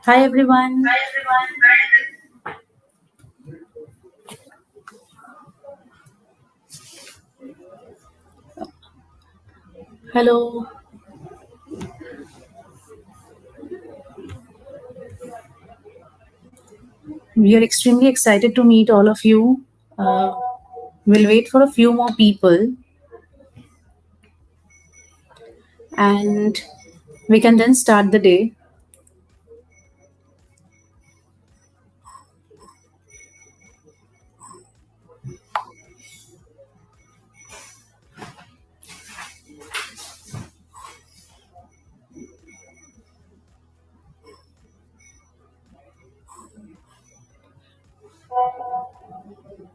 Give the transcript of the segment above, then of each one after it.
Hi everyone. Hello. We are extremely excited to meet all of you. Uh, we'll wait for a few more people and we can then start the day.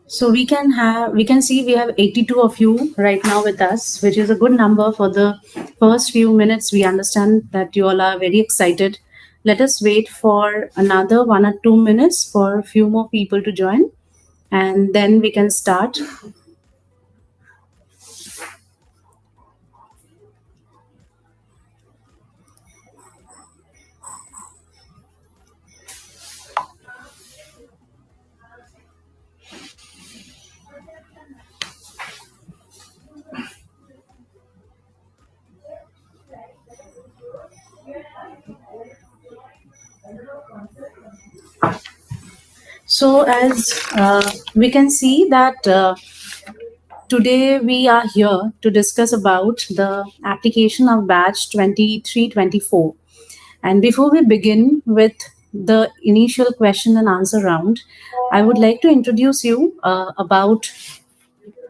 So we can see we have 82 of you right now with us, which is a good number for the first few minutes. We understand that you all are very excited. Let us wait for another 1 or 2 minutes for a few more people to join and then we can start. So as we can see that today we are here to discuss about the application of batch 2324. And before we begin with the initial question and answer round, I would like to introduce you about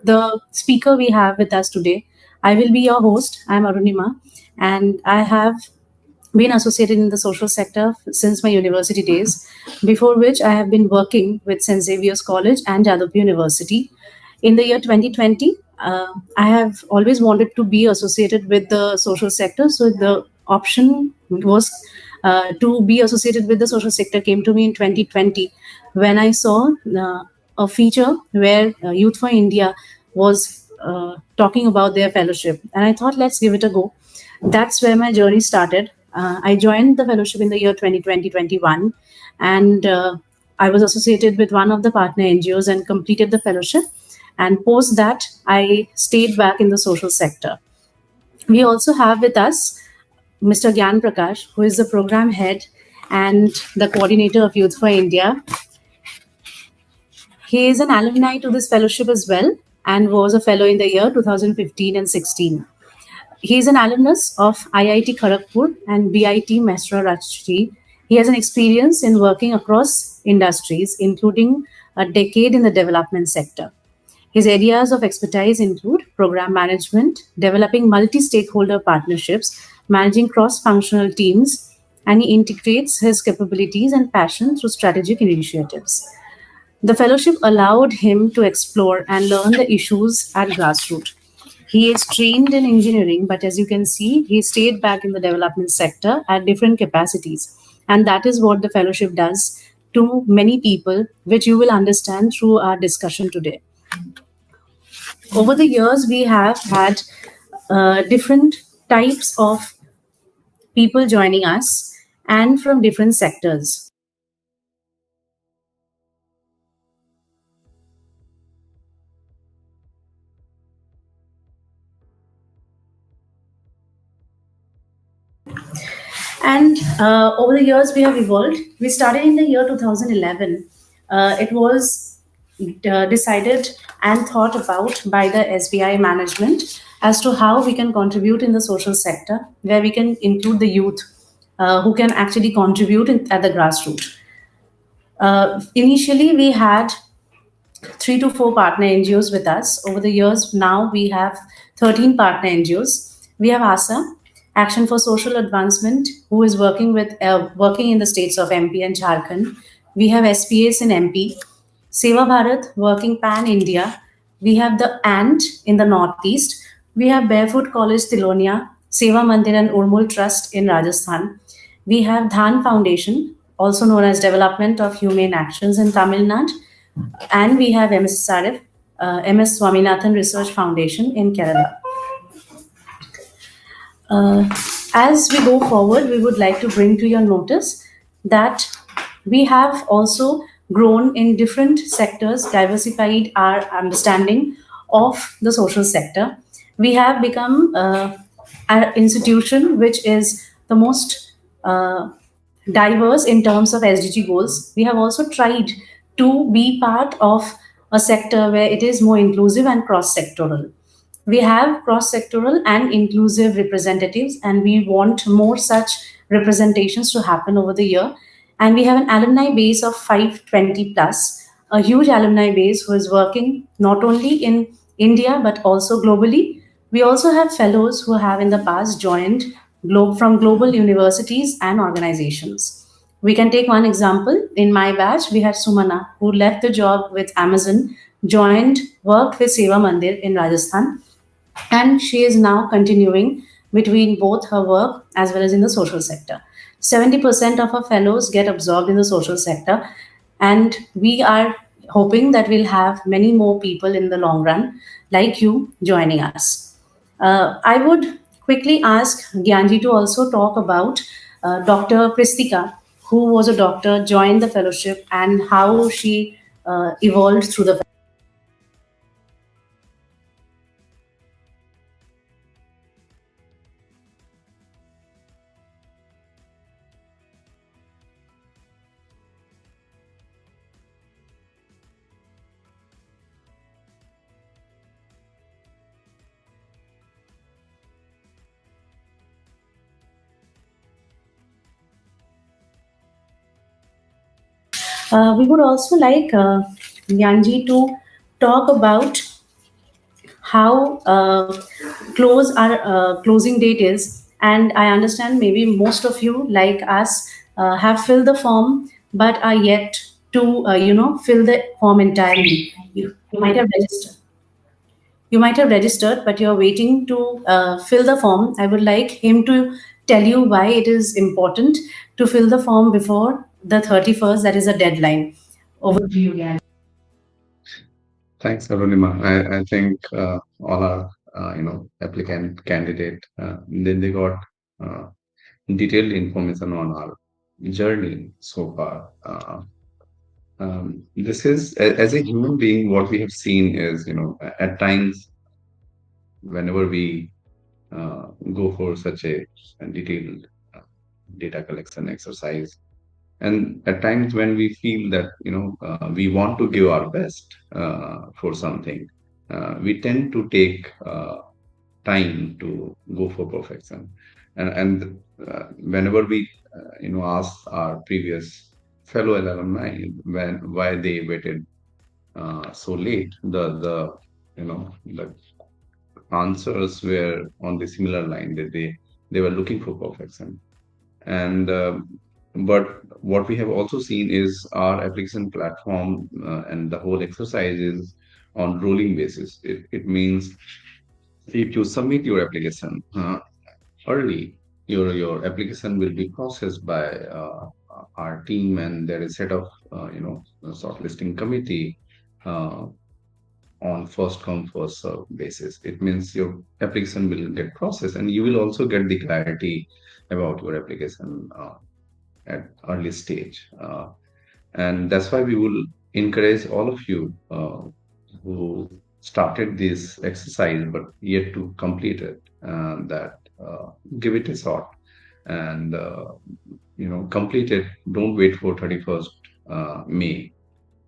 the speaker we have with us today. I will be your host. I'm Arunima, and I have been associated in the social sector since my university days, before which I have been working with St. Xavier's College and Jadavpur University. In the year 2020, I have always wanted to be associated with the social sector, so the option was to be associated with the social sector came to me in 2020 when I saw a feature where Youth for India was talking about their fellowship. And I thought, let's give it a go. That's where my journey started. I joined the fellowship in the year 2020-21, and I was associated with one of the partner NGOs and completed the fellowship. And post that, I stayed back in the social sector. We also have with us Mr. Gyan Prakash, who is the program head and the coordinator of Youth for India. He is an alumni to this fellowship as well and was a fellow in the year 2015 and 16. He is an alumnus of IIT Kharagpur and BIT Mesra Rajshri. He has an experience in working across industries, including a decade in the development sector. His areas of expertise include program management, developing multi stakeholder partnerships, managing cross functional teams, and he integrates his capabilities and passion through strategic initiatives. The fellowship allowed him to explore and learn the issues at grassroots. He is trained in engineering, but as you can see, he stayed back in the development sector at different capacities. And that is what the fellowship does to many people, which you will understand through our discussion today. Over the years, we have had different types of people joining us and from different sectors. And over the years, we have evolved. We started in the year 2011. It was decided and thought about by the SBI management as to how we can contribute in the social sector, where we can include the youth who can actually contribute at the grassroots. Initially, we had 3 to 4 partner NGOs with us. Over the years, now we have 13 partner NGOs. We have ASA, Action for Social Advancement, who is working in the states of MP and Jharkhand. We have SPAs in MP, Seva Bharat working pan India. We have the ANT in the Northeast. We have Barefoot College Tilonia, Seva Mandir and Urmul Trust in Rajasthan. We have Dhan Foundation, also known as Development of Humane Actions in Tamil Nadu. And we have MSSRF, MS Swaminathan Research Foundation in Kerala. As we go forward, we would like to bring to your notice that we have also grown in different sectors, diversified our understanding of the social sector. We have become an institution which is the most diverse in terms of SDG goals. We have also tried to be part of a sector where it is more inclusive and cross sectoral. We have cross sectoral and inclusive representatives, and we want more such representations to happen over the year. And we have an alumni base of 520 plus, a huge alumni base who is working not only in India but also globally. We also have fellows who have in the past joined from global universities and organizations. We can take one example. In my batch, we had Sumana, who left the job with Amazon, joined, worked with Seva Mandir in Rajasthan, and she is now continuing between both her work as well as in the social sector. 70% of our fellows get absorbed in the social sector, and we are hoping that we'll have many more people in the long run like you joining us. I would quickly ask Gyanji to also talk about Dr. Pristika, who was a doctor, joined the fellowship, and how she evolved through the. We would also like Yanji to talk about how close our closing date is. And I understand maybe most of you, like us, have filled the form but are yet to, fill the form entirely. You might have registered. You might have registered, but you're waiting to fill the form. I would like him to tell you why it is important to fill the form before the 31st, that is a deadline. Over to you, Gary. Thanks, Arunima. I think all our applicant candidate then they got uh, detailed information on our journey so far. This is as a human being, what we have seen is at times whenever we go for such a detailed uh, data collection exercise, and at times when we feel that we want to give our best for something, we tend to take time to go for perfection, and whenever we ask our previous fellow alumni why they waited so late, the answers were on the similar line that they were looking for perfection. And but what we have also seen is our application platform and the whole exercise is on rolling basis. It means if you submit your application early, your application will be processed by our team, and there is set of a shortlisting committee uh, on first come first serve basis. It means your application will get processed, and you will also get the clarity about your application at early stage. And that's why we will encourage all of you who started this exercise but yet to complete it, that give it a shot and complete it. Don't wait for 31st May,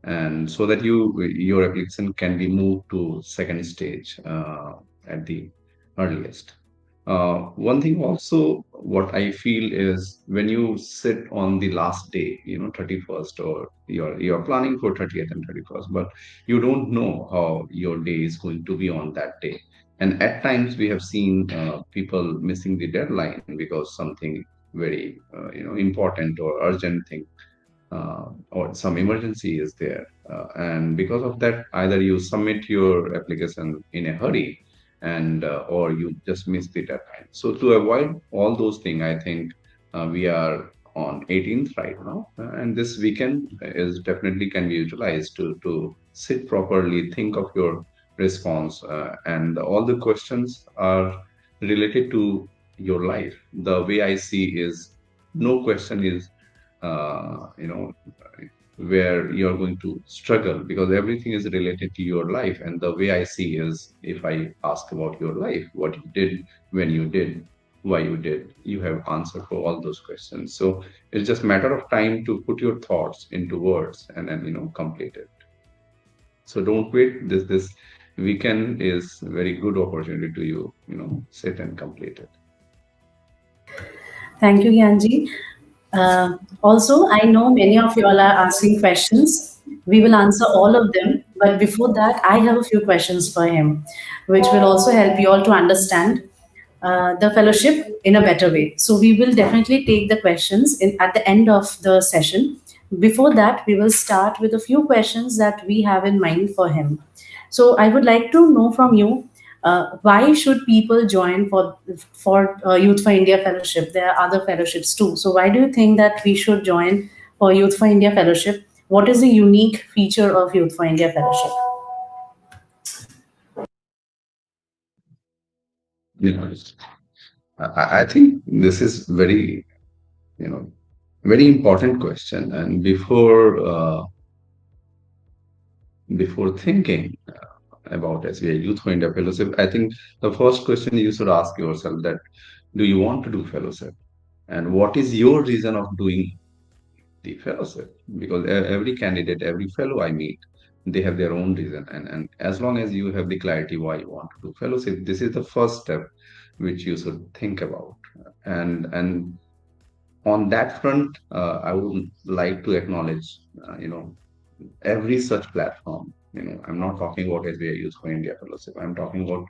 and so that your application can be moved to second stage at the earliest. One thing also, what I feel is when you sit on the last day, 31st, or you're planning for 30th and 31st, but you don't know how your day is going to be on that day. And at times we have seen people missing the deadline because something very important or urgent thing or some emergency is there. And because of that, either you submit your application in a hurry, and or you just miss the deadline. So to avoid all those things, I think we are on 18th right now, and this weekend is definitely can be utilized to sit properly, think of your response, and all the questions are related to your life. The way I see is no question is you know, where you're going to struggle, because everything is related to your life. And the way I see is, if I ask about your life, what you did, when you did, why you did, you have answer for all those questions. So it's just matter of time to put your thoughts into words and then, complete it. So don't wait. This weekend is very good opportunity to sit and complete it. Thank you, Gyanji. Also, I know many of you all are asking questions. We will answer all of them. But before that, I have a few questions for him, which will also help you all to understand the fellowship in a better way. So we will definitely take the questions at the end of the session. Before that, we will start with a few questions that we have in mind for him. So I would like to know from you, why should people join for Youth for India Fellowship? There are other fellowships too. So why do you think that we should join for Youth for India Fellowship? What is the unique feature of Youth for India Fellowship? You know, I think this is very, you know, very important question. And before thinking about SBI Youth for India Fellowship, I think the first question you should ask yourself that, do you want to do fellowship? And what is your reason of doing the fellowship? Because every candidate, every fellow I meet, they have their own reason. And as long as you have the clarity why you want to do fellowship, this is the first step which you should think about. And on that front, I would like to acknowledge, every such platform. I'm not talking about SBI Youth for India Fellowship. I'm talking about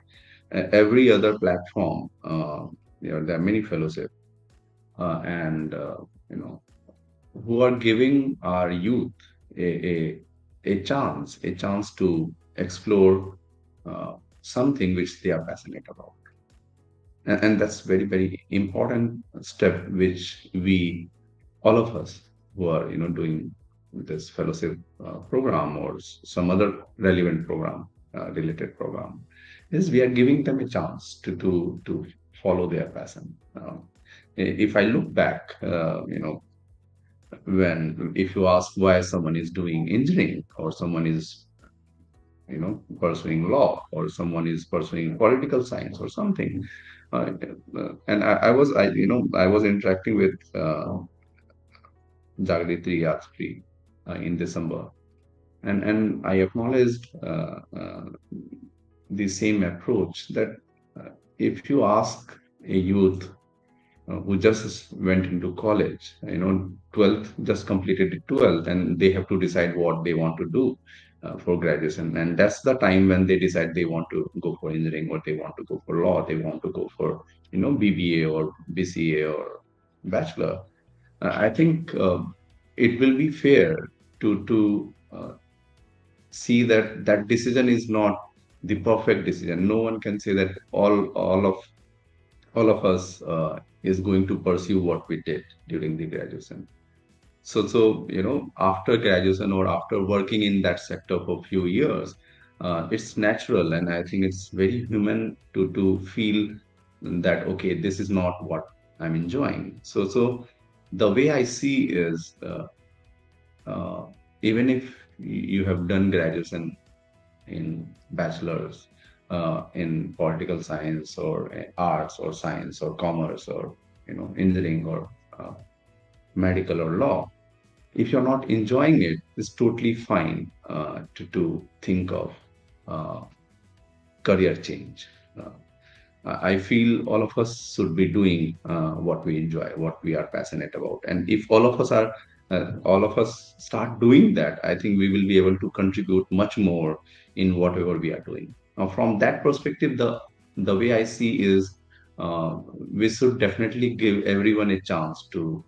every other platform. There are many fellowship, and you know, who are giving our youth a chance to explore something which they are passionate about. And that's very important step which we, all of us who are doing this fellowship program or some other relevant program, related program, is we are giving them a chance to follow their passion. If I look back, when if you ask why someone is doing engineering, or someone is pursuing law, or someone is pursuing political science or something, and I was interacting with Jagriti Yatri in December, and I acknowledged the same approach that if you ask a youth who just went into college, 12th, just completed the 12th, and they have to decide what they want to do for graduation. And that's the time when they decide they want to go for engineering, or they want to go for law, they want to go for, BBA or BCA or bachelor. I think it will be fair to see that that decision is not the perfect decision. No one can say that all of us is going to pursue what we did during the graduation. So after graduation, or after working in that sector for a few years, it's natural, and I think it's very human to feel that, okay, this is not what I'm enjoying. So the way I see is, uh, even if you have done graduation in bachelor's in political science, or arts or science or commerce, or engineering, or medical or law, if you're not enjoying it, it's totally fine to think of uh, career change. I feel all of us should be doing what we enjoy, what we are passionate about. And if all of us start doing that, I think we will be able to contribute much more in whatever we are doing. Now, from that perspective, the way I see is, we should definitely give everyone a chance to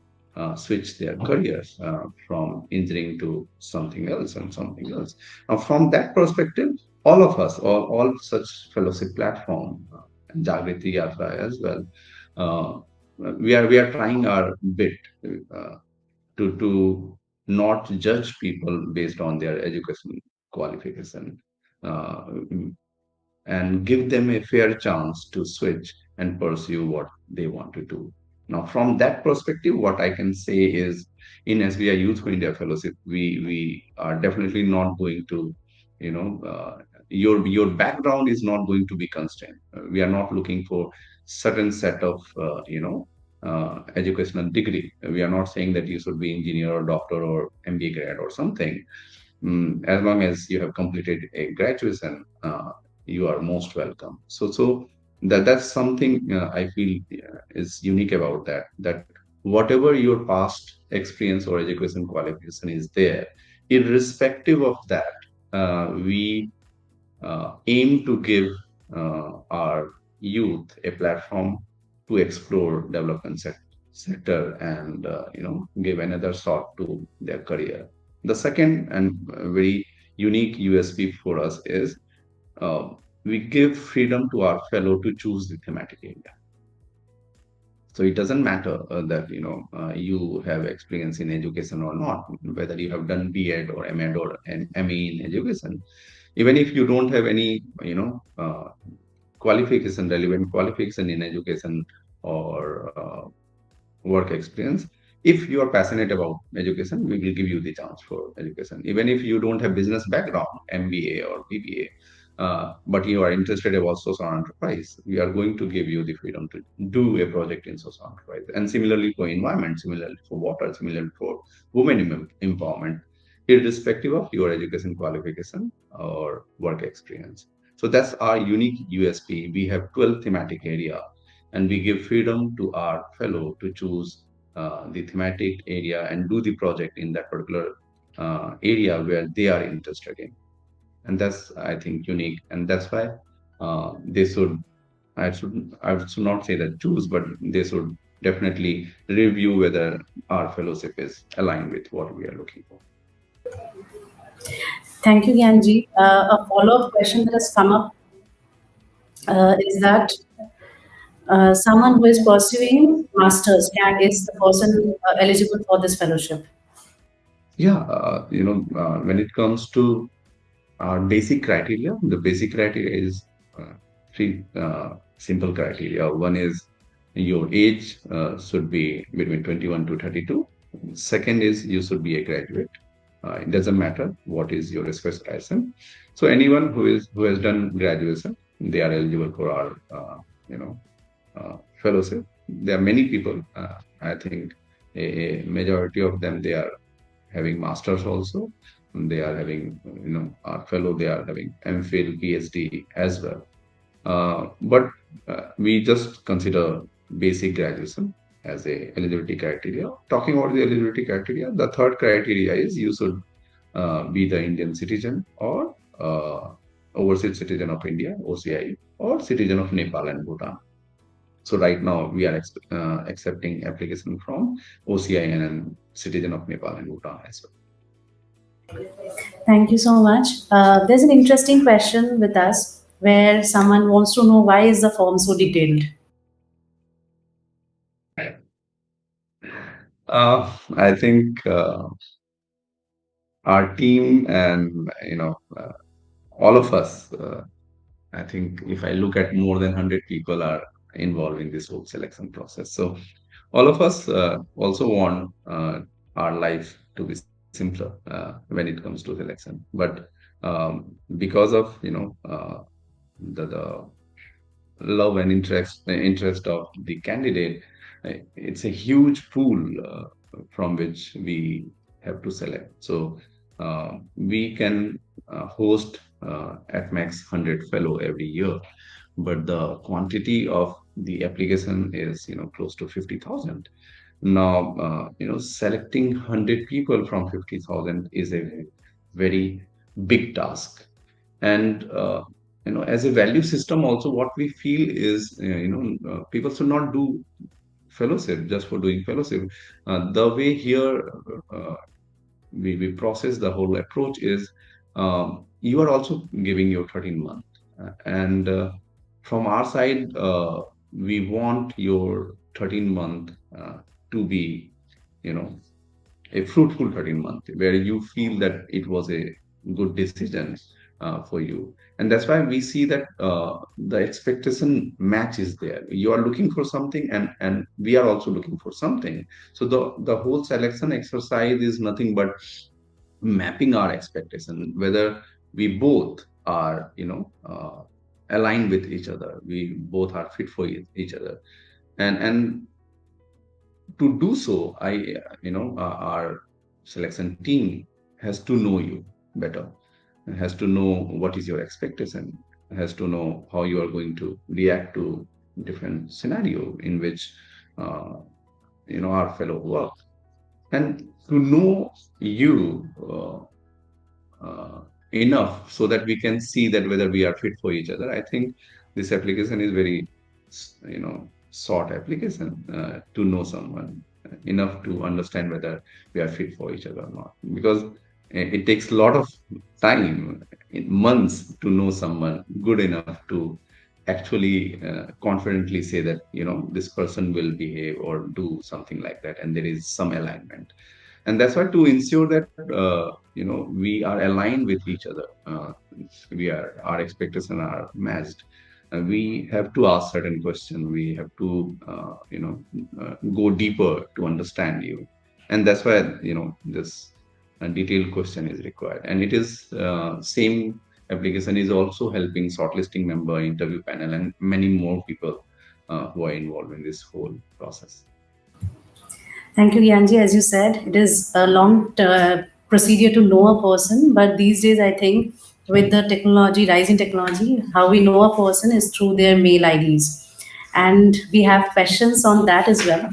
switch their careers from engineering to something else and something else. Now, from that perspective, all of us, all such fellowship platform, Jagriti Yatra as well. Uh, we are trying our bit uh, to not judge people based on their education qualification, uh, and give them a fair chance to switch and pursue what they want to do. Now, from that perspective, what I can say is in SBI Youth for India Fellowship, we are definitely not going to, you know, your background is not going to be constrained. We are not looking for certain set of, educational degree. We are not saying that you should be engineer or doctor or MBA grad or something. As long as you have completed a graduation, you are most welcome. So that's something I feel is unique about that. That whatever your past experience or education qualification is there, irrespective of that, we aim to give our youth a platform to explore development sector and give another shot to their career. The second and very unique USP for us is uh, we give freedom to our fellow to choose the thematic area. So it doesn't matter that you have experience in education or not, whether you have done B.Ed or M.Ed or an ME in education. Even if you don't have any qualification, relevant qualification in education or work experience, if you are passionate about education, we will give you the chance for education. Even if you don't have business background, MBA or BBA, but you are interested about social enterprise, we are going to give you the freedom to do a project in social enterprise. And similarly for environment, similarly for water, similarly for women empowerment, irrespective of your education qualification or work experience. So that's our unique USP. We have 12 thematic area, and we give freedom to our fellow to choose the thematic area and do the project in that particular area where they are interested in. And that's, I think, unique. And that's why they should, I should not say that choose, but they should definitely review whether our fellowship is aligned with what we are looking for. Thank you, Gyanji. A follow-up question that has come up is that someone who is pursuing masters is the person eligible for this fellowship. Yeah, when it comes to our basic criteria, the basic criteria is three simple criteria. One is your age should be between 21 to 32. Second is you should be a graduate. It doesn't matter what is your specialization. So anyone who has done graduation, they are eligible for our you know fellowship. There are many people. I think a majority of them, they are having masters also. They are having, our fellow, they are having MPhil, PhD as well. But we just consider basic graduation as a eligibility criteria. Talking about the eligibility criteria, the third criteria is you should be the Indian citizen or overseas citizen of India, OCI, or citizen of Nepal and Bhutan. So right now we are accepting application from OCI and citizen of Nepal and Bhutan as well. Thank you so much. There's an interesting question with us where someone wants to know why is the form so detailed. I think our team and all of us. I think if I look at more than 100 people are involved in this whole selection process. So all of us also want our life to be simpler when it comes to selection. But because of the love and interest of the candidate, it's a huge pool from which we have to select. So we can host at max 100 fellow every year, but the quantity of the application is close to 50,000. Now selecting 100 people from 50,000 is a very big task. And as a value system also, what we feel is people should not do fellowship just for doing fellowship. The way here uh, we process the whole approach is you are also giving your 13 month, and from our side we want your 13 month to be you know a fruitful 13 month where you feel that it was a good decision for you. And that's why we see that the expectation match is there. You are looking for something, and we are also looking for something. So the whole selection exercise is nothing but mapping our expectation, whether we both are, aligned with each other, we both are fit for each other. And to do so, our selection team has to know you better, has to know what is your expectation, has to know how you are going to react to different scenario in which uh, our fellow work, and to know you enough so that we can see that whether we are fit for each other. I think this application is very, short application to know someone enough to understand whether we are fit for each other or not. Because it takes a lot of time, in months, to know someone good enough to actually confidently say that this person will behave or do something like that, and there is some alignment. And that's why, to ensure that we are aligned with each other, our expectations are matched, we have to ask certain questions, we have to go deeper to understand you. And that's why this detailed question is required. And it is same application is also helping shortlisting member, interview panel, and many more people who are involved in this whole process. Thank you, Yanji. As you said, it is a long procedure to know a person, but these days, I think with the technology, rising technology, how we know a person is through their mail IDs. And we have questions on that as well.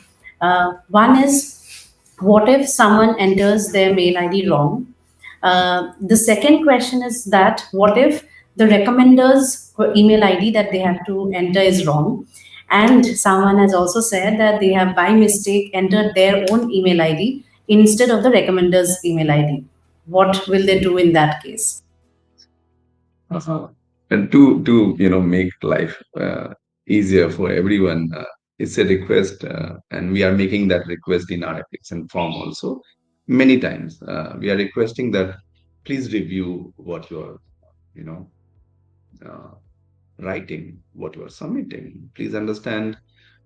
One is, what if someone enters their mail ID wrong? The second question is that what if the recommender's email ID that they have to enter is wrong? And someone has also said that they have by mistake entered their own email ID instead of the recommender's email ID. What will they do in that case? Uh-huh. And to make life easier for everyone, it's a request, and we are making that request in our application form also. Many times we are requesting that please review what you are, you know uh, writing, what you are submitting. Please understand,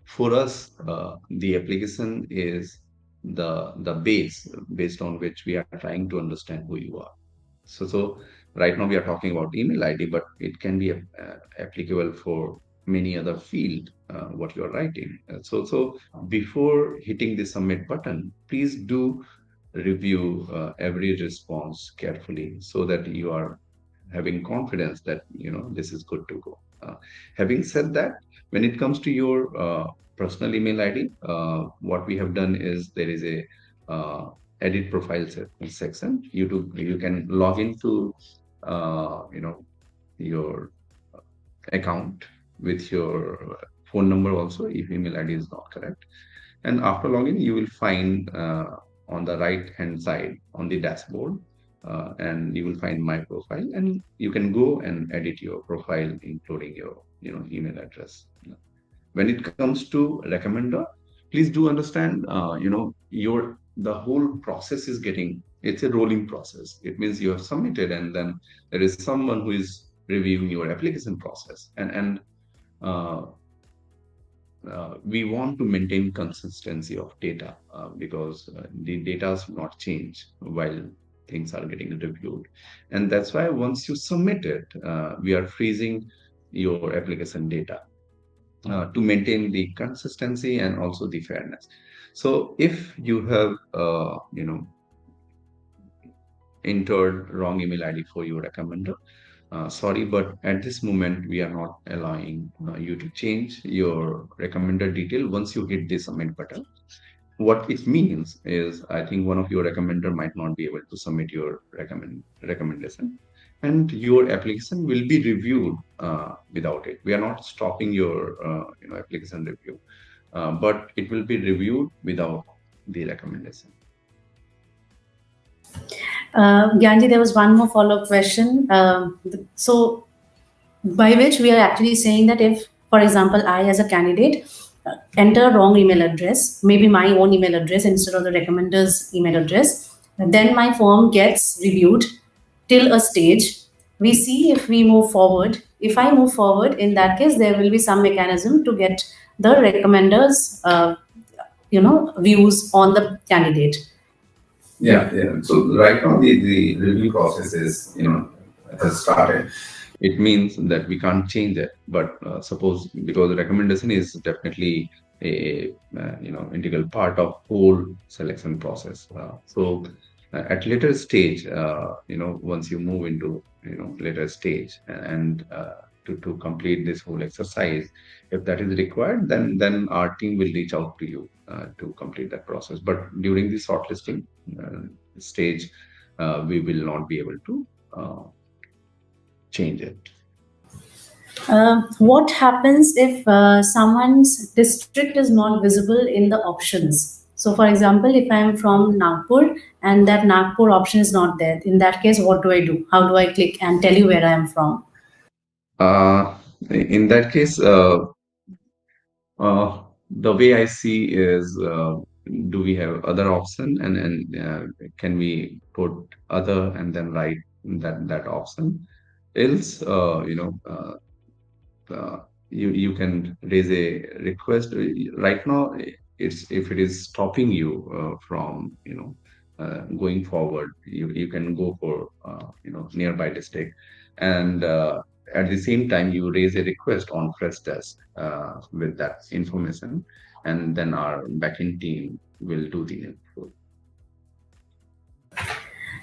for us, the application is the base based on which we are trying to understand who you are. So right now we are talking about email ID, but it can be applicable for many other field, what you are writing. So before hitting the submit button, please do review every response carefully so that you are having confidence that this is good to go. Having said that, when it comes to your personal email ID, what we have done is there is a edit profile section. You can log into your account with your phone number also, if email ID is not correct. And after login, you will find on the right hand side on the dashboard, and you will find my profile, and you can go and edit your profile, including your email address. When it comes to recommender, please do understand, your the whole process is getting, it's a rolling process. It means you have submitted, and then there is someone who is reviewing your application process, and uh, we want to maintain consistency of data, because the data does not change while things are getting reviewed. And that's why once you submit it, we are freezing your application data to maintain the consistency and also the fairness. So if you have entered wrong email ID for your recommender, sorry, but at this moment we are not allowing you to change your recommender detail once you hit the submit button. What it means is, I think one of your recommender might not be able to submit your recommendation, and your application will be reviewed without it. We are not stopping your application review, but it will be reviewed without the recommendation. Gyanji, there was one more follow up question. So, by which we are actually saying that if, for example, I as a candidate enter wrong email address, maybe my own email address instead of the recommender's email address, then my form gets reviewed till a stage. we see if we move forward. If I move forward, in that case, there will be some mechanism to get the recommenders, views on the candidate. Yeah, yeah. So right now the review process is, has started. It means that we can't change it. But suppose, because the recommendation is definitely a integral part of whole selection process. So at later stage, once you move into later stage, and to complete this whole exercise, if that is required, then our team will reach out to you to complete that process. But during the shortlisting stage, we will not be able to change it. What happens if someone's district is not visible in the options? So, for example, if I'm from Nagpur and that Nagpur option is not there, in that case, what do I do? How do I click and tell you where I am from? Uh, in that case, the way I see is, do we have other option, and can we put other and then write that option? Else, uh, you can raise a request. Right now, it's, if it is stopping you from going forward, you can go for nearby district, and at the same time you raise a request on fresh desk with that information, and then our backend team will do the info.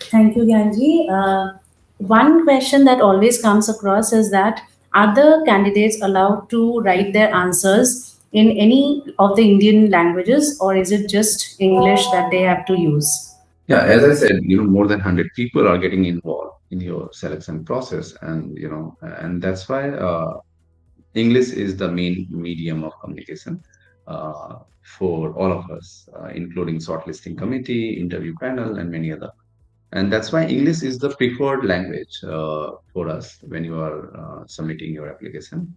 Thank you, Ganji. One question that always comes across is that are the candidates allowed to write their answers in any of the Indian languages, or is it just English that they have to use? Yeah, as I said, more than 100 people are getting involved in your selection process, and that's why English is the main medium of communication for all of us, including shortlisting committee, interview panel, and many other. And that's why English is the preferred language for us when you are submitting your application.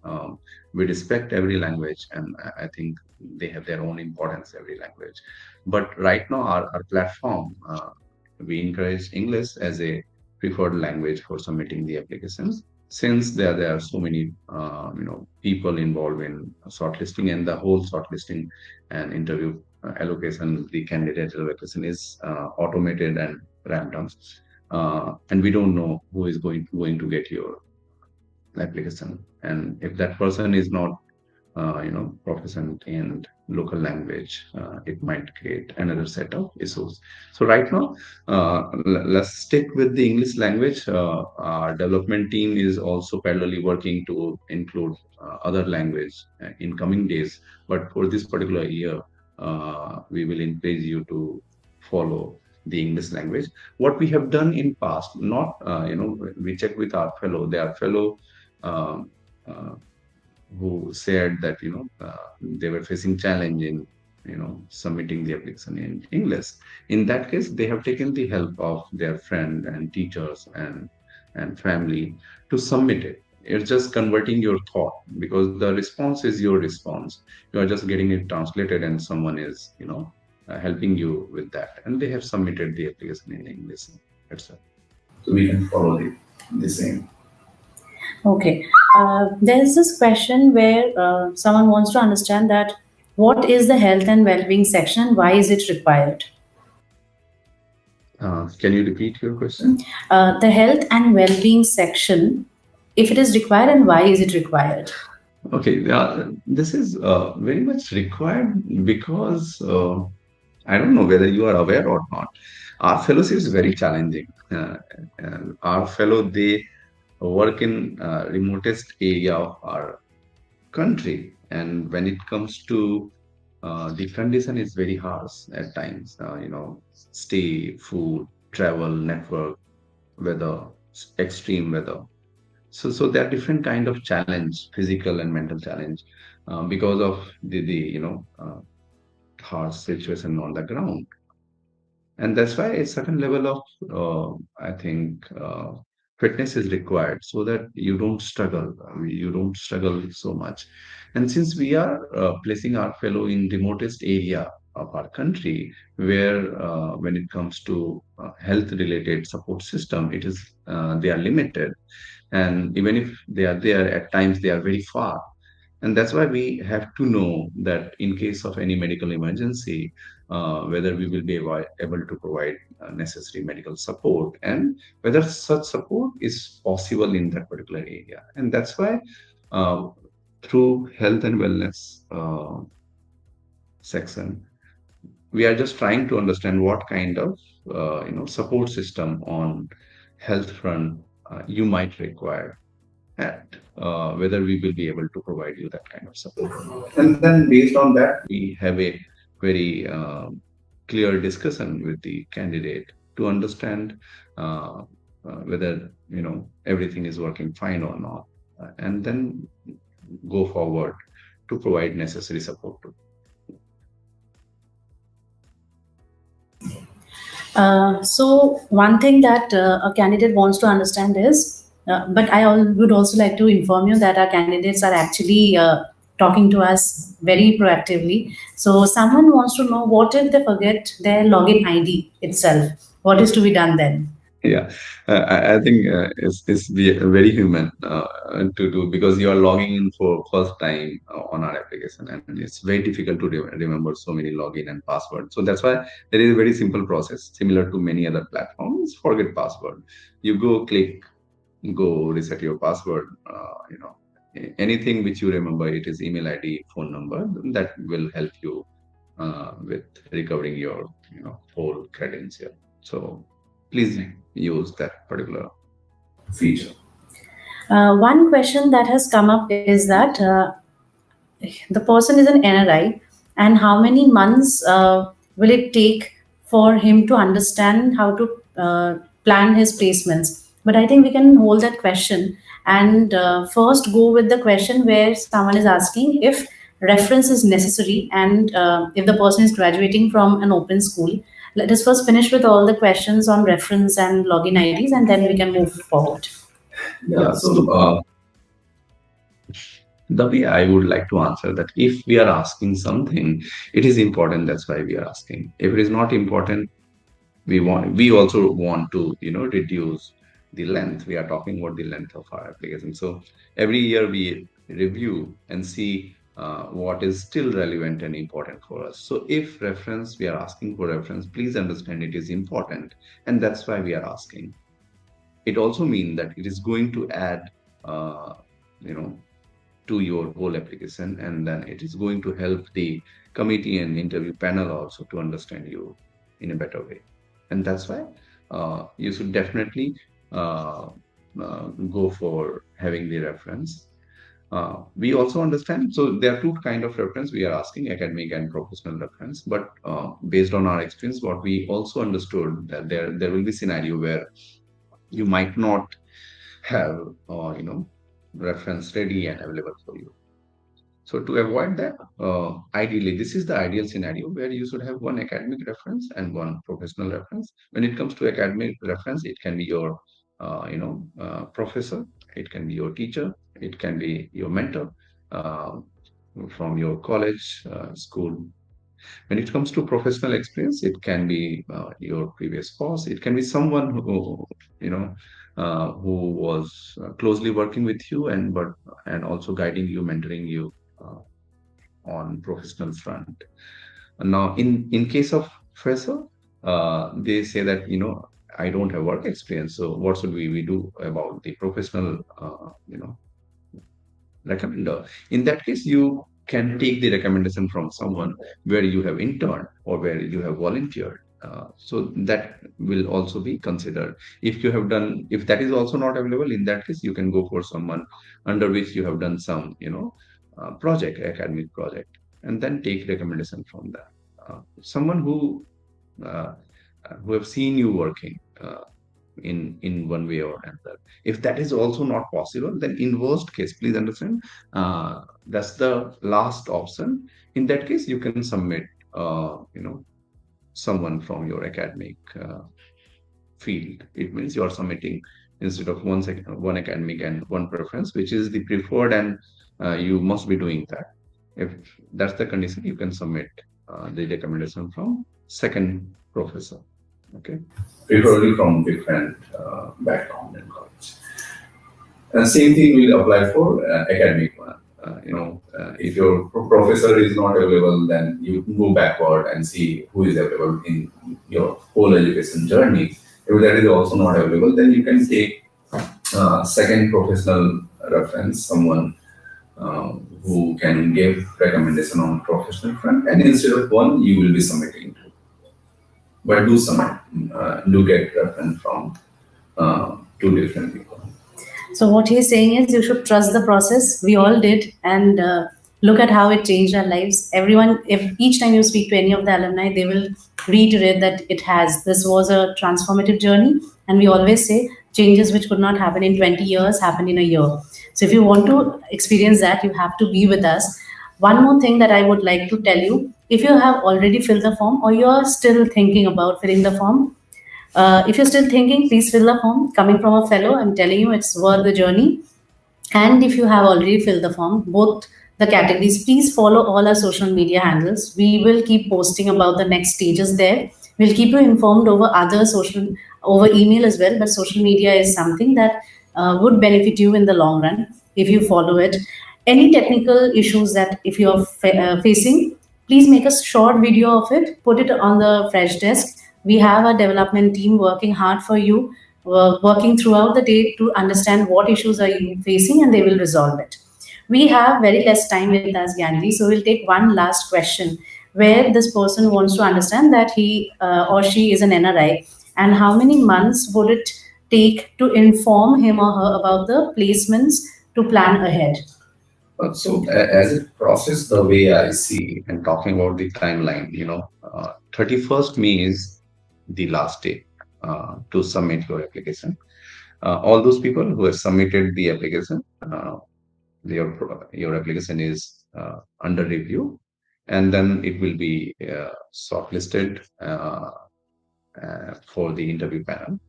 We respect every language, and I think they have their own importance, every language. But right now, our platform, we encourage English as a preferred language for submitting the applications, since there are so many people involved in shortlisting, and the whole shortlisting and interview allocation, the candidate allocation is automated and random, and we don't know who is going to get your application, and if that person is not proficient in local language, it might create another set of issues. So right now, let's stick with the English language. Our development team is also parallelly working to include other language in coming days. But for this particular year, we will encourage you to follow the English language. What we have done in past, not we check with our fellow. They are fellow. Um, uh, who said that they were facing challenge in submitting the application in English. In that case, they have taken the help of their friend and teachers and family to submit it. It's just converting your thought, because the response is your response. You are just getting it translated, and someone is helping you with that, and they have submitted the application in English itself. So we can follow the same. Okay. There's this question where someone wants to understand that what is the health and well-being section? Why is it required? Can you repeat your question? The health and well-being section, if it is required, and why is it required? Okay, this is very much required because I don't know whether you are aware or not. Our fellowship is very challenging. And our fellow, they work in remotest area of our country, and when it comes to the condition is very harsh at times. Stay, food, travel, network, weather, extreme weather. So there are different kind of challenge, physical and mental challenge, because of the harsh situation on the ground, and that's why a certain level of I think fitness is required, so that you don't struggle so much. And since we are placing our fellow in remotest area of our country, where when it comes to health related support system, it is they are limited, and even if they are there, at times they are very far. And that's why we have to know that in case of any medical emergency, whether we will be able to provide necessary medical support, and whether such support is possible in that particular area. And that's why uh, through health and wellness section, we are just trying to understand what kind of support system on health front you might require, and whether we will be able to provide you that kind of support or not. And then based on that, we have a very clear discussion with the candidate to understand uh, whether everything is working fine or not, and then go forward to provide necessary support to. So one thing that a candidate wants to understand is, but would also like to inform you that our candidates are actually talking to us very proactively. So someone wants to know, what if they forget their login ID itself? What is to be done then? Yeah, I think very human to do, because you are logging in for first time on our application, and it's very difficult to remember so many login and password. So that's why there is a very simple process similar to many other platforms. Forget password. You go click, go reset your password. Anything which you remember, it is email ID, phone number, that will help you with recovering your whole credential. So please use that particular feature. One question that has come up is that the person is an NRI, and how many months will it take for him to understand how to plan his placements? But I think we can hold that question and first go with the question where someone is asking if reference is necessary, and if the person is graduating from an open school. Let us first finish with all the questions on reference and login IDs, and then we can move forward. Yeah, so the way I would like to answer that, if we are asking something, it is important. That's why we are asking. If it is not important, we also want to reduce the length. We are talking about the length of our application. So every year we review and see what is still relevant and important for us. So if reference, we are asking for reference, please understand it is important, and that's why we are asking. It also means that it is going to add uh, you know to your whole application, and then it is going to help the committee and interview panel also to understand you in a better way. And that's why you should definitely uh, go for having the reference. We also understand, so there are two kind of reference we are asking, academic and professional reference. But based on our experience, what we also understood, that there will be scenario where you might not have reference ready and available for you. So to avoid that, ideally, this is the ideal scenario where you should have one academic reference and one professional reference. When it comes to academic reference, it can be your, professor, it can be your teacher, it can be your mentor uh, from your college, school. When it comes to professional experience, it can be your previous boss. It can be someone you know, who was closely working with you, and also guiding you, mentoring you on professional front. And now, in case of fresher, they say that I don't have work experience. So what should we do about the professional recommender? In that case, you can take the recommendation from someone where you have interned or where you have volunteered. So that will also be considered. If you have done, if that is also not available, in that case, you can go for someone under which you have done some, project, academic project, and then take recommendation from that. Someone uh, who have seen you working. In one way or another. If that is also not possible, then in worst case, please understand, that's the last option. In that case, you can submit, someone from your academic field. It means you are submitting, instead of one academic and one preference, which is the preferred, and you must be doing that. If that's the condition, you can submit the recommendation from second professor. Okay, preferably from different background and college. And same thing will apply for academic one. If your professor is not available, then you move backward and see who is available in your whole education journey. If that is also not available, then you can take second professional reference, someone who can give recommendation on professional front, and instead of one, you will be submitting two. But do submit, do get reference from two different people. So what he's saying is you should trust the process. We all did, and look at how it changed our lives. Everyone, if each time you speak to any of the alumni, they will reiterate that it has. This was a transformative journey, and we always say changes which could not happen in 20 years happen in a year. So if you want to experience that, you have to be with us. One more thing that I would like to tell you: if you have already filled the form or you are still thinking about filling the form, if you're still thinking, please fill the form. Coming from a fellow, I'm telling you, it's worth the journey. And if you have already filled the form, both the categories, please follow all our social media handles. We will keep posting about the next stages there. We'll keep you informed over other social, over email as well. But social media is something that would benefit you in the long run if you follow it. Any technical issues that if you're facing, please make a short video of it, put it on the fresh desk. We have a development team working hard for you, working throughout the day to understand what issues are you facing, and they will resolve it. We have very less time with us, Gyanji, so we'll take one last question where this person wants to understand that he or she is an NRI, and how many months would it take to inform him or her about the placements to plan ahead. As a process, the way I see and talking about the timeline, 31st May is the last day to submit your application. All those people who have submitted the application, your application is under review, and then it will be shortlisted for the interview panel,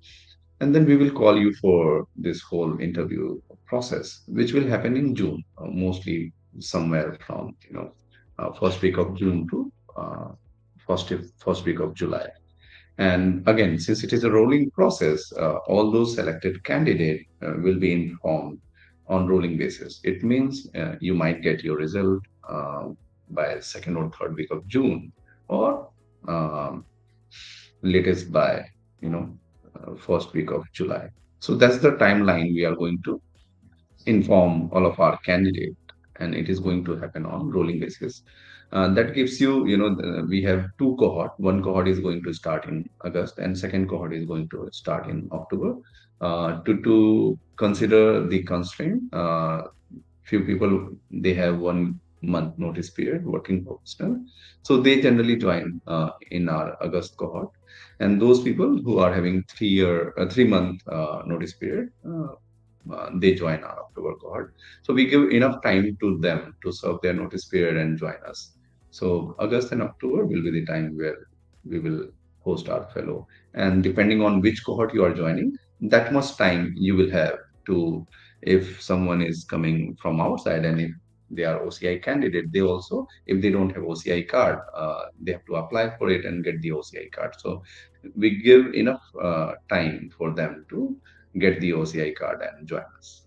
and then we will call you for this whole interview process, which will happen in June, mostly somewhere from first week of June to first week of July. And again, since it is a rolling process, all those selected candidates will be informed on rolling basis. It means you might get your result by second or third week of June, or latest by first week of July. So that's the timeline we are going to inform all of our candidate, and it is going to happen on rolling basis. That gives you, we have two cohort. One cohort is going to start in August, and second cohort is going to start in October. To consider the constraint, few people, they have 1 month notice period, working professional, so they generally join in our August cohort. And those people who are having 3 month notice period, they join our October cohort. So we give enough time to them to serve their notice period and join us. So August and October will be the time where we will host our fellow. And depending on which cohort you are joining, that much time you will have to, if someone is coming from outside and if they are OCI candidate, they also, if they don't have OCI card, they have to apply for it and get the OCI card. So we give enough time for them to get the OCI card and join us.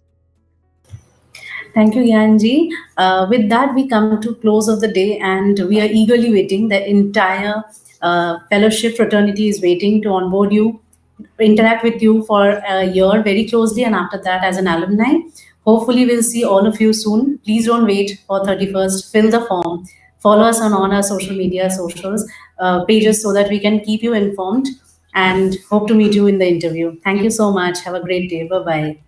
Thank you, Yanji. With that, we come to close of the day, and we are eagerly waiting. The entire fellowship fraternity is waiting to onboard you, interact with you for a year very closely, and after that, as an alumni. Hopefully, we'll see all of you soon. Please don't wait for 31st. Fill the form. Follow us on all our social media socials pages so that we can keep you informed, and hope to meet you in the interview. Thank you so much. Have a great day. Bye bye.